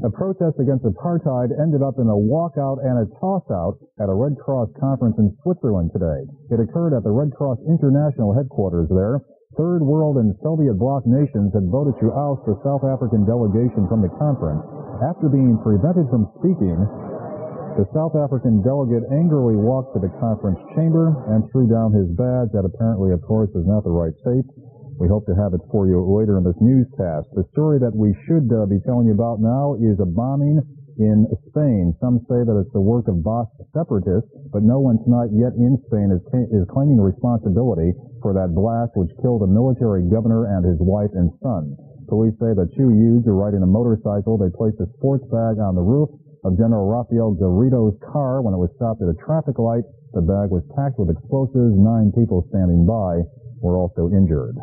A protest against apartheid ended up in a walkout and a toss-out at a Red Cross conference in Switzerland today. It occurred at the Red Cross International headquarters there. Third World and Soviet bloc nations had voted to oust the South African delegation from the conference. After being prevented from speaking, the South African delegate angrily walked to the conference chamber and threw down his badge that apparently, of course, is not the right shape. We hope to have it for you later in this newscast. The story that we should be telling you about now is a bombing in Spain. Some say that it's the work of Basque separatists, but no one tonight yet in Spain is claiming responsibility for that blast which killed a military governor and his wife and son. Police say that two youths were riding a motorcycle. They placed a sports bag on the roof of General Rafael Garrido's car when it was stopped at a traffic light. The bag was packed with explosives. 9 people standing by were also injured.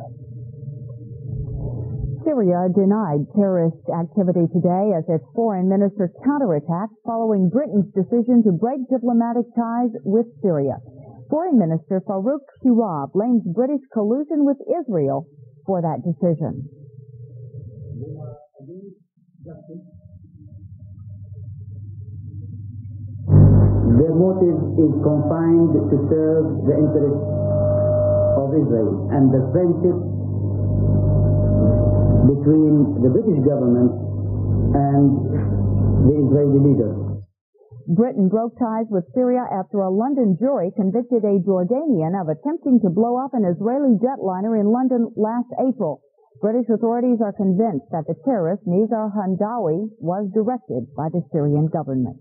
Syria denied terrorist activity today as its foreign minister counterattacked following Britain's decision to break diplomatic ties with Syria. Foreign Minister Farouk Shirab blames British collusion with Israel for that decision. Their motive is confined to serve the interests of Israel and the friendship between the British government and the Israeli leaders. Britain broke ties with Syria after a London jury convicted a Jordanian of attempting to blow up an Israeli jetliner in London last April. British authorities are convinced that the terrorist, Nizar Hamdawi, was directed by the Syrian government.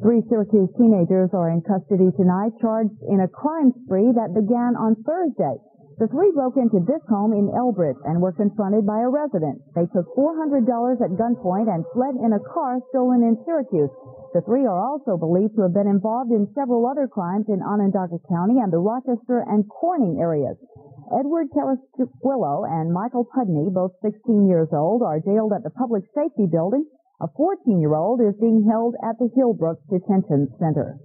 3 Syracuse teenagers are in custody tonight, charged in a crime spree that began on Thursday. The 3 broke into this home in Elbridge and were confronted by a resident. They took $400 at gunpoint and fled in a car stolen in Syracuse. The 3 are also believed to have been involved in several other crimes in Onondaga County and the Rochester and Corning areas. Edward Carrasquillo and Michael Pudney, both 16 years old, are jailed at the Public Safety Building. A 14-year-old is being held at the Hillbrook Detention Center.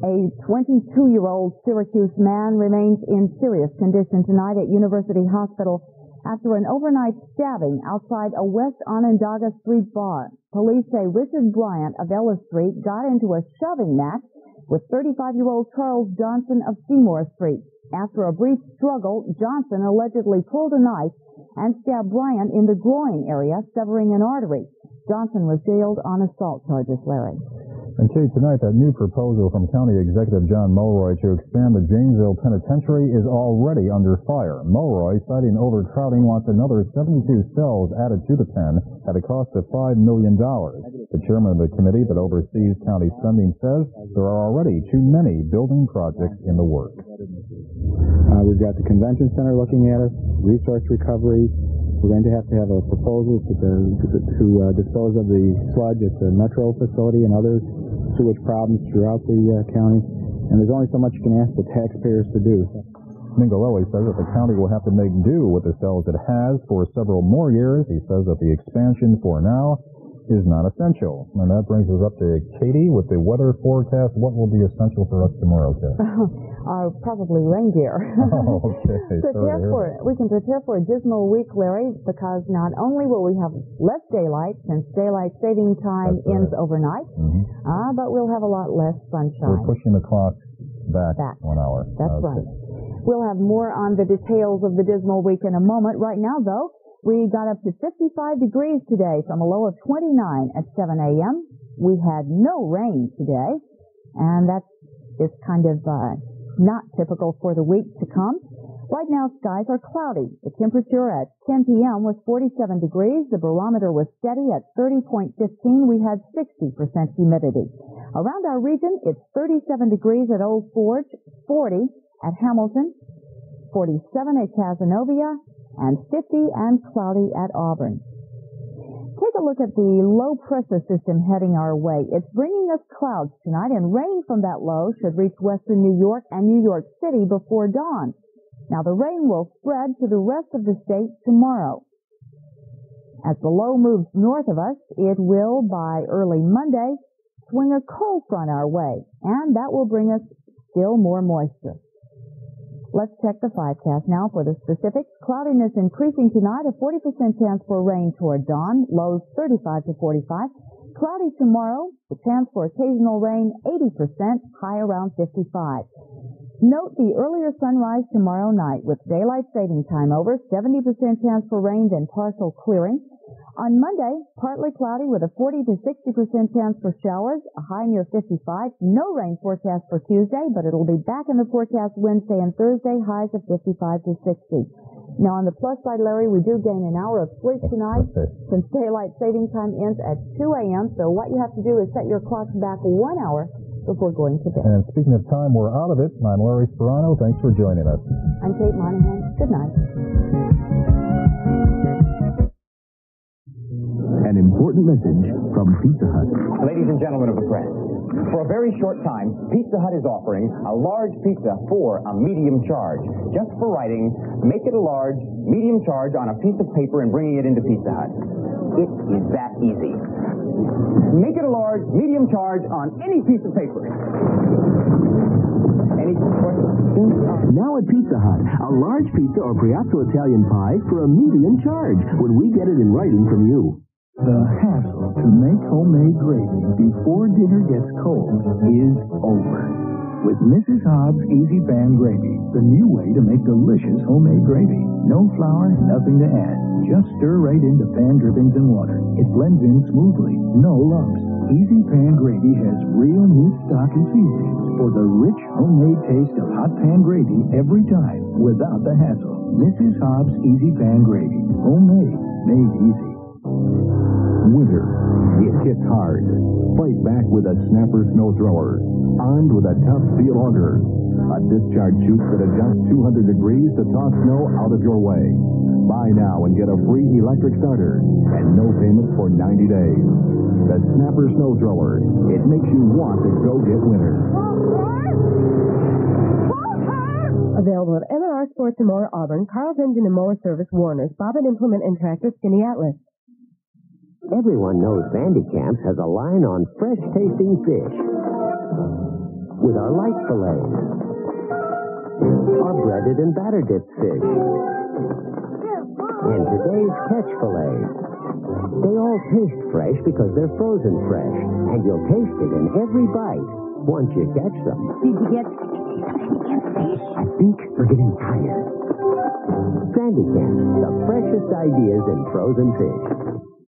A 22-year-old Syracuse man remains in serious condition tonight at University Hospital after an overnight stabbing outside a West Onondaga Street bar. Police say Richard Bryant of Ellis Street got into a shoving match with 35-year-old Charles Johnson of Seymour Street. After a brief struggle, Johnson allegedly pulled a knife and stabbed Bryant in the groin area, severing an artery. Johnson was jailed on assault charges, Larry. And Kate, tonight that new proposal from County Executive John Mulroy to expand the Janesville Penitentiary is already under fire. Mulroy, citing overcrowding, wants another 72 cells added to the pen at a cost of $5 million. The chairman of the committee that oversees county spending says there are already too many building projects in the works. We've got the convention center looking at us, resource recovery. We're going to have a proposal to dispose of the sludge at the Metro facility and other sewage problems throughout the county. And there's only so much you can ask the taxpayers to do. Mingolelli says that the county will have to make do with the cells it has for several more years. He says that the expansion for now is not essential. And that brings us up to Katie with the weather forecast. What will be essential for us tomorrow, Kate? Probably reindeer. Oh, okay. We can prepare for a dismal week, Larry, because not only will we have less daylight since daylight saving time ends overnight, but we'll have a lot less sunshine. We're pushing the clock back 1 hour. That's right. We'll have more on the details of the dismal week in a moment. Right now, though, we got up to 55 degrees today from a low of 29 at 7 a.m. We had no rain today, and that is kind of not typical for the week to come. Right now, skies are cloudy. The temperature at 10 p.m. was 47 degrees. The barometer was steady at 30.15. We had 60% humidity. Around our region, it's 37 degrees at Old Forge, 40 at Hamilton, 47 at Cazenovia, and 50 and cloudy at Auburn. Take a look at the low-pressure system heading our way. It's bringing us clouds tonight, and rain from that low should reach western New York and New York City before dawn. Now, the rain will spread to the rest of the state tomorrow. As the low moves north of us, it will, by early Monday, swing a cold front our way, and that will bring us still more moisture. Let's check the 5-cast now for the specifics. Cloudiness increasing tonight, a 40% chance for rain toward dawn, lows 35 to 45. Cloudy tomorrow, the chance for occasional rain 80%, high around 55. Note the earlier sunrise tomorrow night with daylight saving time over, 70% chance for rain, then partial clearing. On Monday, partly cloudy with a 40 to 60% chance for showers, a high near 55. No rain forecast for Tuesday, but it'll be back in the forecast Wednesday and Thursday, highs of 55 to 60. Now, on the plus side, Larry, we do gain an hour of sleep tonight since daylight saving time ends at 2 a.m. So what you have to do is set your clocks back 1 hour before going to bed. And speaking of time, we're out of it. I'm Larry Sperano. Thanks for joining us. I'm Kate Monahan. Good night. An important message from Pizza Hut. Ladies and gentlemen of the press, for a very short time, Pizza Hut is offering a large pizza for a medium charge. Just for writing, make it a large, medium charge on a piece of paper and bringing it into Pizza Hut. It is that easy. Make it a large, medium charge on any piece of paper. Any questions? Now at Pizza Hut, a large pizza or Priazzo Italian pie for a medium charge when we get it in writing from you. The hassle to make homemade gravy before dinner gets cold is over. With Mrs. Hobbs Easy Pan Gravy, the new way to make delicious homemade gravy. No flour, nothing to add. Just stir right into pan drippings and water. It blends in smoothly, no lumps. Easy Pan Gravy has real meat stock and seasonings for the rich homemade taste of hot pan gravy every time without the hassle. Mrs. Hobbs Easy Pan Gravy. Homemade, made easy. Winter. It hits hard. Fight back with a Snapper Snow Thrower. Armed with a tough steel auger. A discharge chute that adjusts 200 degrees to toss snow out of your way. Buy now and get a free electric starter and no payments for 90 days. The Snapper Snow Thrower. It makes you want to go get winter. Available at M&R Sports and Mower Auburn, Carl's Engine and Mower Service, Warner's, Bobbin Implement and Tractor, Skinny Atlas. Everyone knows Vandy Camps has a line on fresh-tasting fish. With our light fillets, our breaded and batter-dipped fish, and today's catch fillet. They all taste fresh because they're frozen fresh, and you'll taste it in every bite once you catch them. Did you get... I think we're getting tired. Vandy Camps, the freshest ideas in frozen fish.